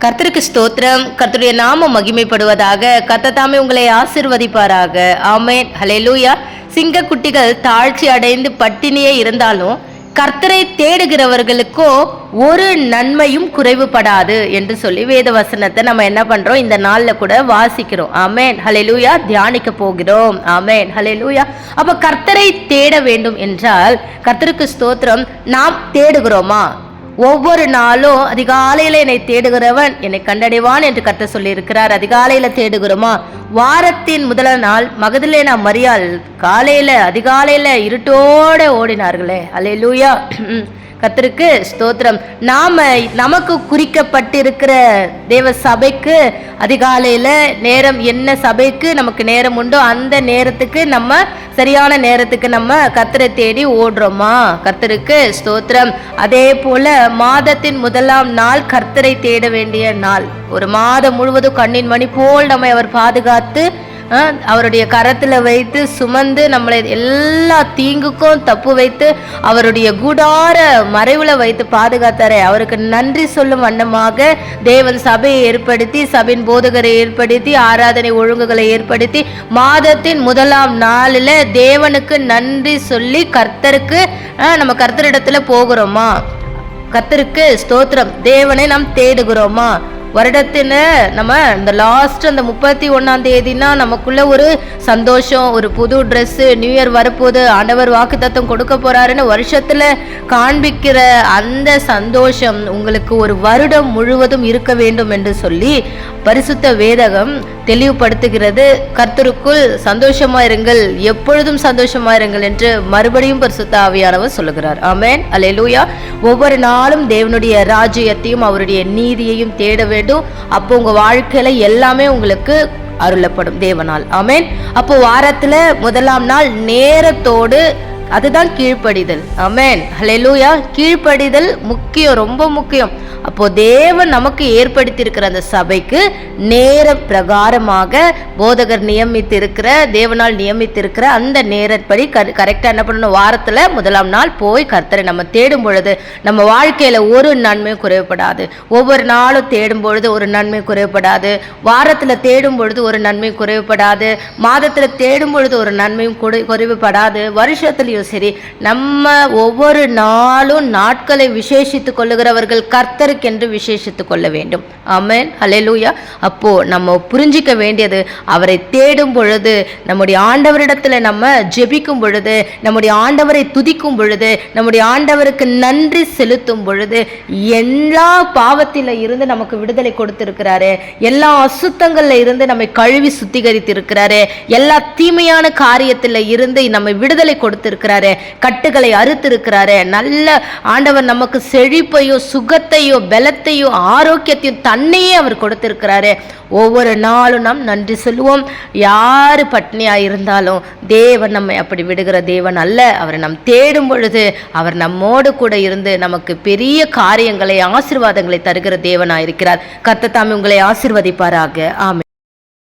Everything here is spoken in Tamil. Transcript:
கர்த்தருக்கு ஸ்தோத்திரம். கர்த்தருடைய நாமம் மகிமைப்படுவதாக. கர்த்தர் தாமே உங்களை ஆசீர்வதிப்பாராக. ஆமென். ஹல்லேலூயா. சிங்க குட்டிகள் தாழ்ச்சி அடைந்து பட்டினியே இருந்தாலும் கர்த்தரை தேடுகிறவர்களுக்கோ ஒரு நன்மையும் குறைவுபடாது என்று சொல்லி வேத வசனத்தை நம்ம என்ன பண்றோம், இந்த நாள்ல கூட வாசிக்கிறோம். ஆமென். ஹல்லேலூயா. தியானிக்க போகிறோம். ஆமென். ஹல்லேலூயா. அப்ப கர்த்தரை தேட வேண்டும் என்றால் கர்த்தருக்கு ஸ்தோத்திரம். நாம் தேடுகிறோமா? ஒவ்வொரு நாளும் அதிகாலையில என்னை தேடுகிறவன் என்னை கண்டடைவான் என்று கர்த்தர் சொல்லி இருக்கிறார். அதிகாலையில தேடுகிறோமா? வாரத்தின் முதல் நாள் மகதலேனா மரியாள் காலையில அதிகாலையில இருட்டோட ஓடினார்களே. அல்லேலூயா. கர்த்தருக்கு ஸ்தோத்திரம். நமக்கு குறிக்கப்பட்டிருக்கிற தேவ சபைக்கு அதிகாலையில நேரம், என்ன சபைக்கு நமக்கு நேரம் உண்டோ அந்த நேரத்துக்கு நம்ம சரியான நேரத்துக்கு நம்ம கர்த்தரை தேடி ஓடுறோமா? கர்த்தருக்கு ஸ்தோத்திரம். அதே போல மாதத்தின் முதலாம் நாள் கர்த்தரை தேட வேண்டிய நாள். ஒரு மாதம் முழுவதும் கண்ணின் மணி போல் நம்மை அவர் பாதுகாத்து அவருடைய கரத்துல வைத்து சுமந்து நம்மளை எல்லா தீங்குக்கும் தப்பு வைத்து அவருடைய கூடார மறைவுல வைத்து பாதுகாத்தாரே. அவருக்கு நன்றி சொல்லும் வண்ணமாக தேவன் சபையை ஏற்படுத்தி, சபையின் போதகரை ஏற்படுத்தி, ஆராதனை ஒழுங்குகளை ஏற்படுத்தி மாதத்தின் முதலாம் நாளில் தேவனுக்கு நன்றி சொல்லி கர்த்தருக்கு நம்ம கர்த்தரிடத்துல போகிறோமா? கர்த்தருக்கு ஸ்தோத்திரம். தேவனை நாம் தேடுகிறோமா? வருடத்தின நம்ம இந்த லாஸ்ட் அந்த 31ஆம் தேதினா நமக்குள்ள ஒரு சந்தோஷம், ஒரு புது ட்ரெஸ்ஸு, நியூ இயர் வரப்போது, ஆண்டவர் வாக்குத்தத்தம் கொடுக்க போறாருன்னு வருஷத்துல காண்பிக்கிற அந்த சந்தோஷம் உங்களுக்கு ஒரு வருடம் முழுவதும் இருக்க வேண்டும் என்று சொல்லி பரிசுத்த வேதகம் தெளிவுபடுத்துகிறது. கர்த்தருக்குள் சந்தோஷமா இருங்கள், எப்பொழுதும் சந்தோஷமா இருங்கள் என்று மறுபடியும் பரிசுத்த ஆவியானவர் சொல்லுகிறார். ஆமென். அல்லேலூயா. ஒவ்வொரு நாளும் தேவனுடைய ராஜ்யத்தையும் அவருடைய நீதியையும் தேட வேண்டும். அப்போ உங்க வாழ்க்கையில எல்லாமே உங்களுக்கு அருளப்படும் தேவனால். ஆமென். அப்போ வாரத்துல முதலாம் நாள் நேரத்தோடு, அதுதான் கீழ்ப்படிதல். ஆமென். ஹல்லேலூயா. கீழ்ப்படிதல் முக்கியம், ரொம்ப முக்கியம். அப்போ தேவன் நமக்கு ஏற்படுத்தி இருக்கிற அந்த சபைக்கு நேர பிரகாரமாக போதகர் நியமித்து இருக்கிற, தேவனால் நியமித்து இருக்கிற அந்த நேரப்படி கரெக்டா என்ன பண்ணணும்? வாரத்துல முதலாம் நாள் போய் கர்த்தரை நம்ம தேடும் பொழுது நம்ம வாழ்க்கையில ஒரு நன்மையும் குறைவுபடாது. ஒவ்வொரு நாளும் தேடும் பொழுது ஒரு நன்மை குறைவுபடாது. வாரத்துல தேடும் பொழுது ஒரு நன்மை குறைவுபடாது. மாதத்துல தேடும் பொழுது ஒரு நன்மையும் குறைவுபடாது. வருஷத்துலயும் சரி, நம்ம ஒவ்வொரு நாளும் நாட்களை விசேஷித்துக் கொள்ளுகிறவர்கள் கர்த்தர் என்று விசேஷித்துக் கொள்ள வேண்டும். ஆமென். ஹல்லேலூயா. அப்போ நம்ம புரிஞ்சிக்க வேண்டியது, அவரை தேடும் பொழுது, நம்முடைய ஆண்டவரிடத்துல நம்ம ஜெபிக்கும் பொழுது, நம்முடைய ஆண்டவரை துதிக்கும் பொழுது, நம்முடைய ஆண்டவருக்கு நன்றி செலுத்தும் பொழுது, எல்லா பாவத்தில இருந்து நமக்கு விடுதலை கொடுத்திருக்கிறாரு. எல்லா அசுத்தங்கள்ல இருந்து நம்மை கழுவி சுத்திகரித்து இருக்கிறாரு. எல்லா தீமையான காரியத்தில இருந்து நம்மை விடுதலை கொடுத்திருக்கிறாரு. கட்டுகளை அறுத்திருக்கிறாரு. நல்ல ஆண்டவர் நமக்கு செழிப்பையோ சுகத்தையோ பலத்தையோ ஆரோக்கியத்தையும் தன்னையே அவர் கொடுத்திருக்கிறாரு. ஒவ்வொரு நாளும் நாம் நன்றி சொல்லுவோம். யாரு பட்னியா இருந்தாலும் தேவன் நம்மை அப்படி விடுகிற தேவன் அல்ல. அவரை நாம் தேடும் பொழுது அவர் நம்மோடு கூட இருந்து நமக்கு பெரிய காரியங்களை, ஆசீர்வாதங்களை தருகிற தேவனாயிருக்கிறார். கர்த்தர் தாமே உங்களை ஆசீர்வதிப்பாராக. ஆமென்.